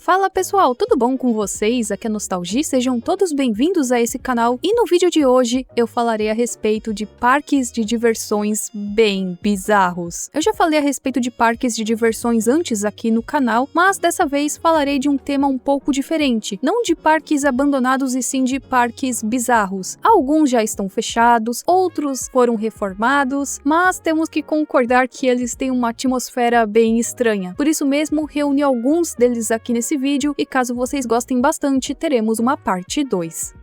Fala pessoal, tudo bom com vocês? Aqui é Nostalgia, sejam todos bem-vindos a esse canal e no vídeo de hoje eu falarei a respeito de parques de diversões bem bizarros. Eu já falei a respeito de parques de diversões antes aqui no canal, mas dessa vez falarei de um tema um pouco diferente, não de parques abandonados e sim de parques bizarros. Alguns já estão fechados, outros foram reformados, mas temos que concordar que eles têm uma atmosfera bem estranha. Por isso mesmo, reuni alguns deles aqui nesse vídeo e caso vocês gostem bastante, teremos uma parte 2.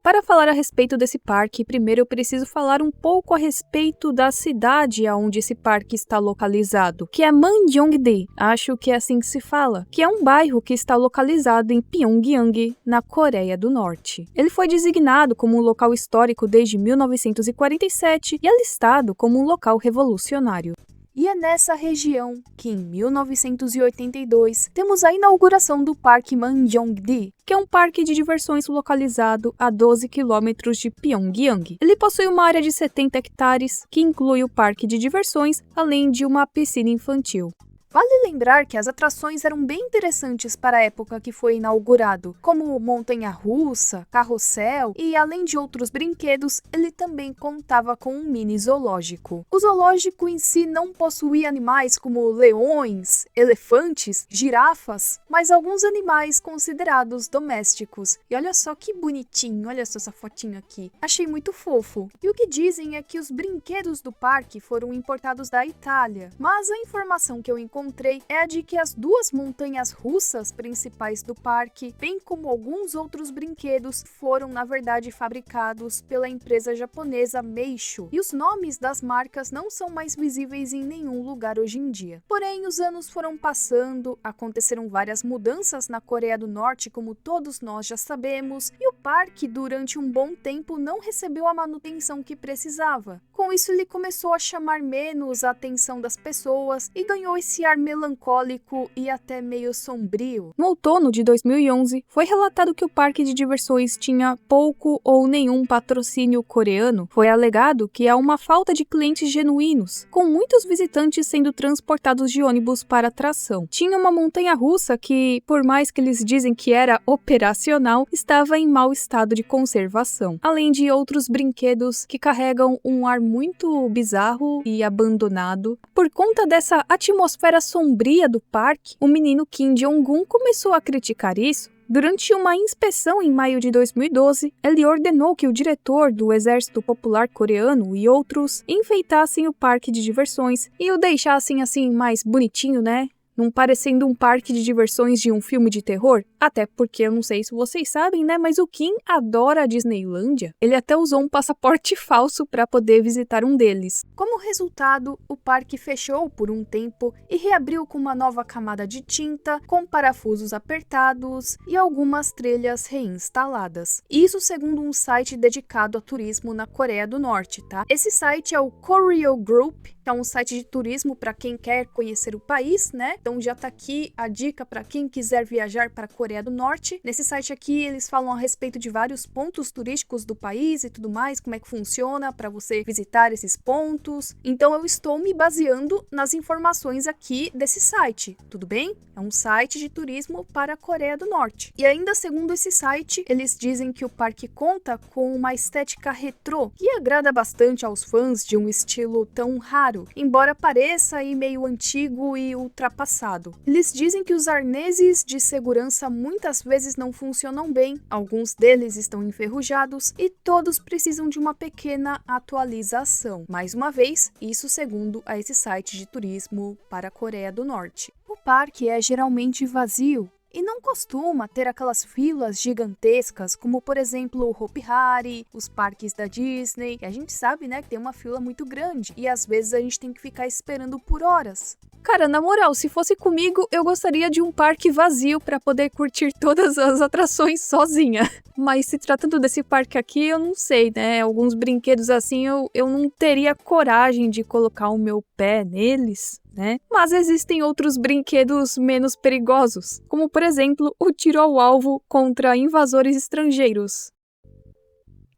Para falar a respeito desse parque, primeiro eu preciso falar um pouco a respeito da cidade onde esse parque está localizado, que é Mangyongdae, acho que é assim que se fala, que é um bairro que está localizado em Pyongyang, na Coreia do Norte. Ele foi designado como um local histórico desde 1947 e é listado como um local revolucionário. E é nessa região que, em 1982, temos a inauguração do Parque Mangyongdae, que é um parque de diversões localizado a 12 quilômetros de Pyongyang. Ele possui uma área de 70 hectares, que inclui o parque de diversões, além de uma piscina infantil. Vale lembrar que as atrações eram bem interessantes para a época que foi inaugurado, como montanha-russa, carrossel e, além de outros brinquedos, ele também contava com um mini zoológico. O zoológico em si não possuía animais como leões, elefantes, girafas, mas alguns animais considerados domésticos. E olha só que bonitinho, olha só essa fotinho aqui. Achei muito fofo. E o que dizem é que os brinquedos do parque foram importados da Itália, mas a informação que eu encontrei é a de que as duas montanhas russas principais do parque, bem como alguns outros brinquedos, foram na verdade fabricados pela empresa japonesa Meisho, e os nomes das marcas não são mais visíveis em nenhum lugar hoje em dia. Porém, os anos foram passando, aconteceram várias mudanças na Coreia do Norte, como todos nós já sabemos, e o parque durante um bom tempo não recebeu a manutenção que precisava. Com isso, ele começou a chamar menos a atenção das pessoas e ganhou esse ar melancólico e até meio sombrio. No outono de 2011, foi relatado que o parque de diversões tinha pouco ou nenhum patrocínio coreano. Foi alegado que há uma falta de clientes genuínos, com muitos visitantes sendo transportados de ônibus para a atração. Tinha uma montanha-russa que, por mais que eles dizem que era operacional, estava em mau estado de conservação, além de outros brinquedos que carregam um ar muito bizarro e abandonado. Por conta dessa atmosfera sombria do parque, o menino Kim Jong-un começou a criticar isso. Durante uma inspeção em maio de 2012, ele ordenou que o diretor do Exército Popular Coreano e outros enfeitassem o parque de diversões e o deixassem assim mais bonitinho, né? Não parecendo um parque de diversões de um filme de terror? Até porque eu não sei se vocês sabem, né? Mas o Kim adora a Disneylândia. Ele até usou um passaporte falso para poder visitar um deles. Como resultado, o parque fechou por um tempo e reabriu com uma nova camada de tinta, com parafusos apertados e algumas trilhas reinstaladas. Isso segundo um site dedicado a turismo na Coreia do Norte, tá? Esse site é o Koryo Group, que é um site de turismo para quem quer conhecer o país, né? Então já tá aqui a dica para quem quiser viajar para a Coreia do Norte. Nesse site aqui eles falam a respeito de vários pontos turísticos do país e tudo mais, como é que funciona para você visitar esses pontos. Então eu estou me baseando nas informações aqui desse site, tudo bem? É um site de turismo para a Coreia do Norte. E ainda segundo esse site, eles dizem que o parque conta com uma estética retrô, que agrada bastante aos fãs de um estilo tão raro, embora pareça aí meio antigo e ultrapassado. Eles dizem que os arneses de segurança muitas vezes não funcionam bem, alguns deles estão enferrujados e todos precisam de uma pequena atualização. Mais uma vez, isso segundo a esse site de turismo para a Coreia do Norte. O parque é geralmente vazio e não costuma ter aquelas filas gigantescas, como por exemplo o Hopi Hari, os parques da Disney, que a gente sabe, né, que tem uma fila muito grande e às vezes a gente tem que ficar esperando por horas. Cara, na moral, se fosse comigo, eu gostaria de um parque vazio para poder curtir todas as atrações sozinha. Mas se tratando desse parque aqui, eu não sei, né? Alguns brinquedos assim eu não teria coragem de colocar o meu pé neles. né? Mas existem outros brinquedos menos perigosos, como por exemplo o tiro ao alvo contra invasores estrangeiros.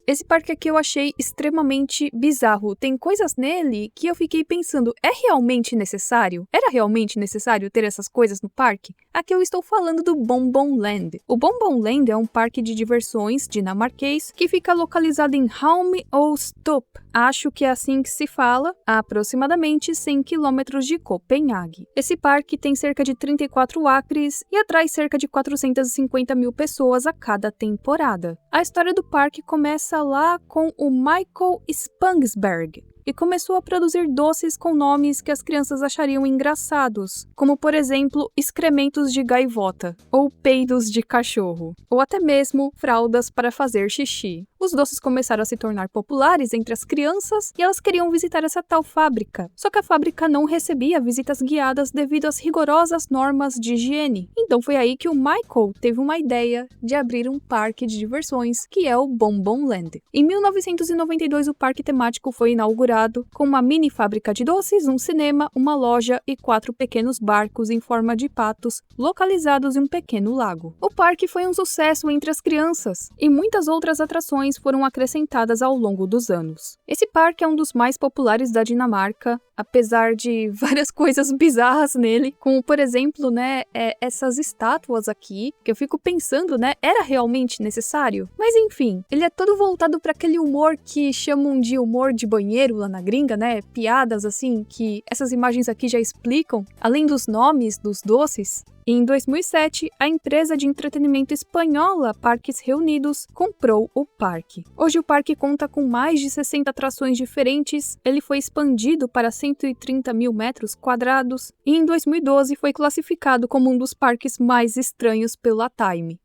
Esse parque aqui eu achei extremamente bizarro. Tem coisas nele que eu fiquei pensando, é realmente necessário? Era realmente necessário ter essas coisas no parque? Aqui eu estou falando do Bonbonland. O Bonbonland é um parque de diversões dinamarquês que fica localizado em Halm ou Stop. Acho que é assim que se fala, a aproximadamente 100 quilômetros de Copenhague. Esse parque tem cerca de 34 acres e atrai cerca de 450 mil pessoas a cada temporada. A história do parque começa lá com o Michael Spangsberg, e começou a produzir doces com nomes que as crianças achariam engraçados, como por exemplo, excrementos de gaivota, ou peidos de cachorro, ou até mesmo fraldas para fazer xixi. Os doces começaram a se tornar populares entre as crianças e elas queriam visitar essa tal fábrica. Só que a fábrica não recebia visitas guiadas devido às rigorosas normas de higiene. Então foi aí que o Michael teve uma ideia de abrir um parque de diversões, que é o Bonbonland. Em 1992, o parque temático foi inaugurado com uma mini fábrica de doces, um cinema, uma loja e 4 pequenos barcos em forma de patos localizados em um pequeno lago. O parque foi um sucesso entre as crianças e muitas outras atrações foram acrescentadas ao longo dos anos. Esse parque é um dos mais populares da Dinamarca, apesar de várias coisas bizarras nele, como por exemplo, essas estátuas aqui, que eu fico pensando, era realmente necessário? Mas enfim, ele é todo voltado para aquele humor que chamam de humor de banheiro lá na gringa, piadas assim, que essas imagens aqui já explicam, além dos nomes dos doces. Em 2007, a empresa de entretenimento espanhola Parques Reunidos comprou o parque. Hoje o parque conta com mais de 60 atrações diferentes, ele foi expandido para 130 mil metros quadrados e em 2012 foi classificado como um dos parques mais estranhos pela Time.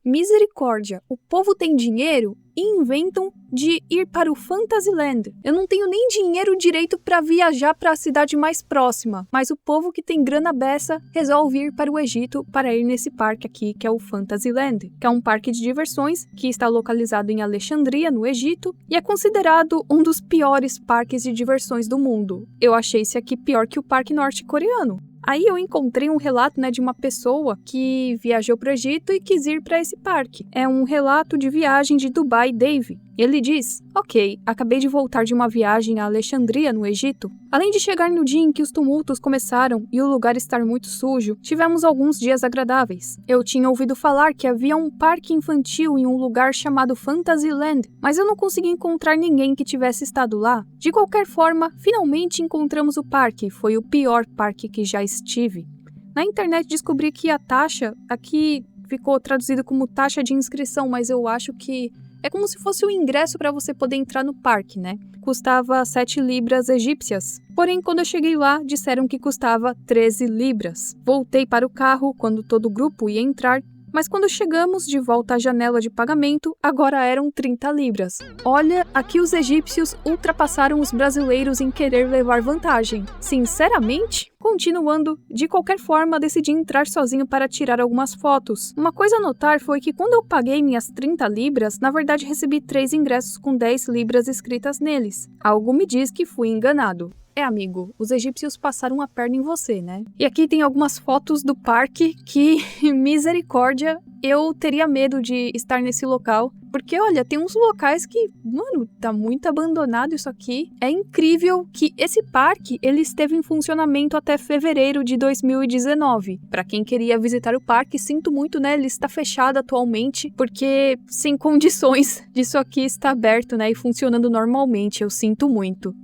Misericórdia, o povo tem dinheiro e inventam de ir para o Fantasyland. Eu não tenho nem dinheiro direito para viajar para a cidade mais próxima, mas o povo que tem grana beça resolve ir para o Egito para ir nesse parque aqui, que é o Fantasyland, que é um parque de diversões que está localizado em Alexandria, no Egito, e é considerado um dos piores parques de diversões do mundo. Eu achei esse aqui pior que o parque norte-coreano. Aí eu encontrei um relato de uma pessoa que viajou para o Egito e quis ir para esse parque. É um relato de viagem de Dubai Dave. Ele diz: ok, acabei de voltar de uma viagem a Alexandria, no Egito. Além de chegar no dia em que os tumultos começaram e o lugar estar muito sujo, tivemos alguns dias agradáveis. Eu tinha ouvido falar que havia um parque infantil em um lugar chamado Fantasyland, mas eu não consegui encontrar ninguém que tivesse estado lá. De qualquer forma, finalmente encontramos o parque. Foi o pior parque que já estive. Na internet descobri que a taxa, aqui ficou traduzido como taxa de inscrição, mas eu acho que é como se fosse o ingresso para você poder entrar no parque, Custava 7 libras egípcias. Porém, quando eu cheguei lá, disseram que custava 13 libras. Voltei para o carro quando todo o grupo ia entrar, mas quando chegamos de volta à janela de pagamento, agora eram 30 libras. Olha, aqui os egípcios ultrapassaram os brasileiros em querer levar vantagem. Sinceramente, continuando, de qualquer forma, decidi entrar sozinho para tirar algumas fotos. Uma coisa a notar foi que quando eu paguei minhas 30 libras, na verdade recebi 3 ingressos com 10 libras escritas neles. Algo me diz que fui enganado. Amigo, os egípcios passaram a perna em você, E aqui tem algumas fotos do parque que, misericórdia, eu teria medo de estar nesse local. Porque, olha, tem uns locais que, tá muito abandonado isso aqui. É incrível que esse parque, ele esteve em funcionamento até fevereiro de 2019. Para quem queria visitar o parque, sinto muito, ele está fechado atualmente, porque sem condições disso aqui estar aberto, e funcionando normalmente, eu sinto muito.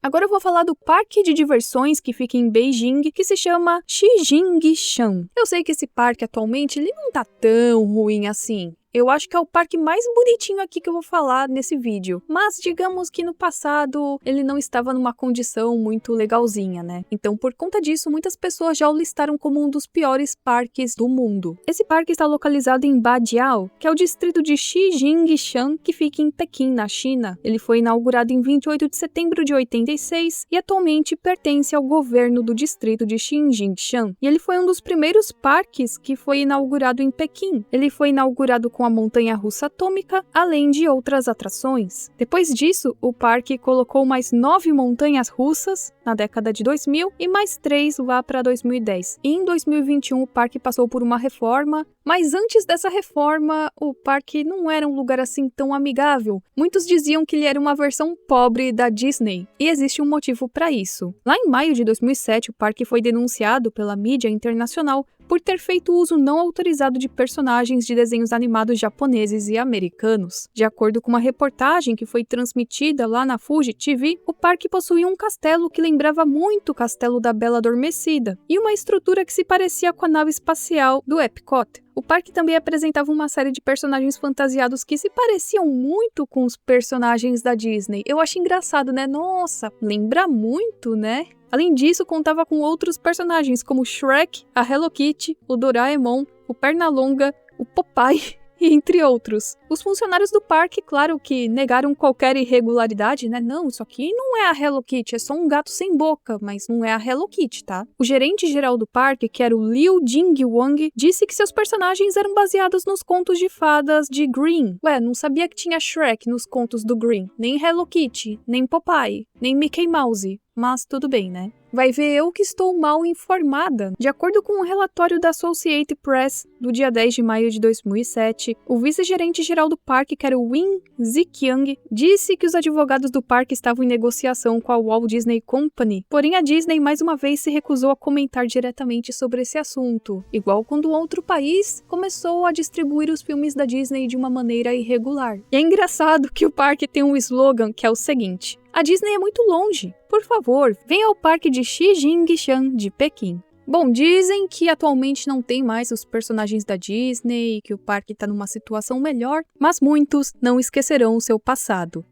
Agora eu vou falar do parque de diversões que fica em Beijing, que se chama Xijingshan. Eu sei que esse parque atualmente ele não tá tão ruim assim. Eu acho que é o parque mais bonitinho aqui que eu vou falar nesse vídeo. Mas digamos que no passado ele não estava numa condição muito legalzinha, Então por conta disso, muitas pessoas já o listaram como um dos piores parques do mundo. Esse parque está localizado em Badiao, que é o distrito de Xijingshan, que fica em Pequim, na China. Ele foi inaugurado em 28 de setembro de 86 e atualmente pertence ao governo do distrito de Xijingshan. E ele foi um dos primeiros parques que foi inaugurado em Pequim. Ele foi inaugurado com com a montanha-russa atômica, além de outras atrações. Depois disso, o parque colocou mais 9 montanhas russas na década de 2000 e mais 3 lá para 2010. E em 2021 o parque passou por uma reforma, mas antes dessa reforma o parque não era um lugar assim tão amigável. Muitos diziam que ele era uma versão pobre da Disney, e existe um motivo para isso. Lá em maio de 2007 o parque foi denunciado pela mídia internacional por ter feito uso não autorizado de personagens de desenhos animados japoneses e americanos. De acordo com uma reportagem que foi transmitida lá na Fuji TV, o parque possuía um castelo que lembrava muito o Castelo da Bela Adormecida, e uma estrutura que se parecia com a nave espacial do Epcot. O parque também apresentava uma série de personagens fantasiados que se pareciam muito com os personagens da Disney. Eu acho engraçado, né? Nossa, lembra muito, né? Além disso, contava com outros personagens como Shrek, a Hello Kitty, o Doraemon, o Pernalonga, o Popeye e entre outros. Os funcionários do parque, claro que negaram qualquer irregularidade, né? Não, isso aqui não é a Hello Kitty, é só um gato sem boca, mas não é a Hello Kitty, tá? O gerente geral do parque, que era o Liu Jing-wang, disse que seus personagens eram baseados nos contos de fadas de Grimm. Ué, não sabia que tinha Shrek nos contos do Grimm, nem Hello Kitty, nem Popeye, nem Mickey Mouse. Mas tudo bem, né? Vai ver eu que estou mal informada. De acordo com um relatório da Associated Press do dia 10 de maio de 2007, o vice-gerente geral do parque, que era o Win Ziqiang, disse que os advogados do parque estavam em negociação com a Walt Disney Company, porém a Disney mais uma vez se recusou a comentar diretamente sobre esse assunto, igual quando outro país começou a distribuir os filmes da Disney de uma maneira irregular. E é engraçado que o parque tem um slogan que é o seguinte: a Disney é muito longe. Por favor, venha ao parque de Xijingshan de Pequim. Bom, dizem que atualmente não tem mais os personagens da Disney, que o parque está numa situação melhor, mas muitos não esquecerão o seu passado.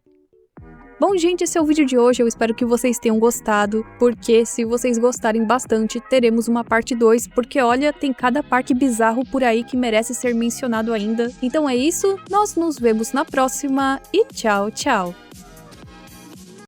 Bom, gente, esse é o vídeo de hoje, eu espero que vocês tenham gostado, porque se vocês gostarem bastante, teremos uma parte 2, porque olha, tem cada parque bizarro por aí que merece ser mencionado ainda. Então é isso, nós nos vemos na próxima e tchau, tchau!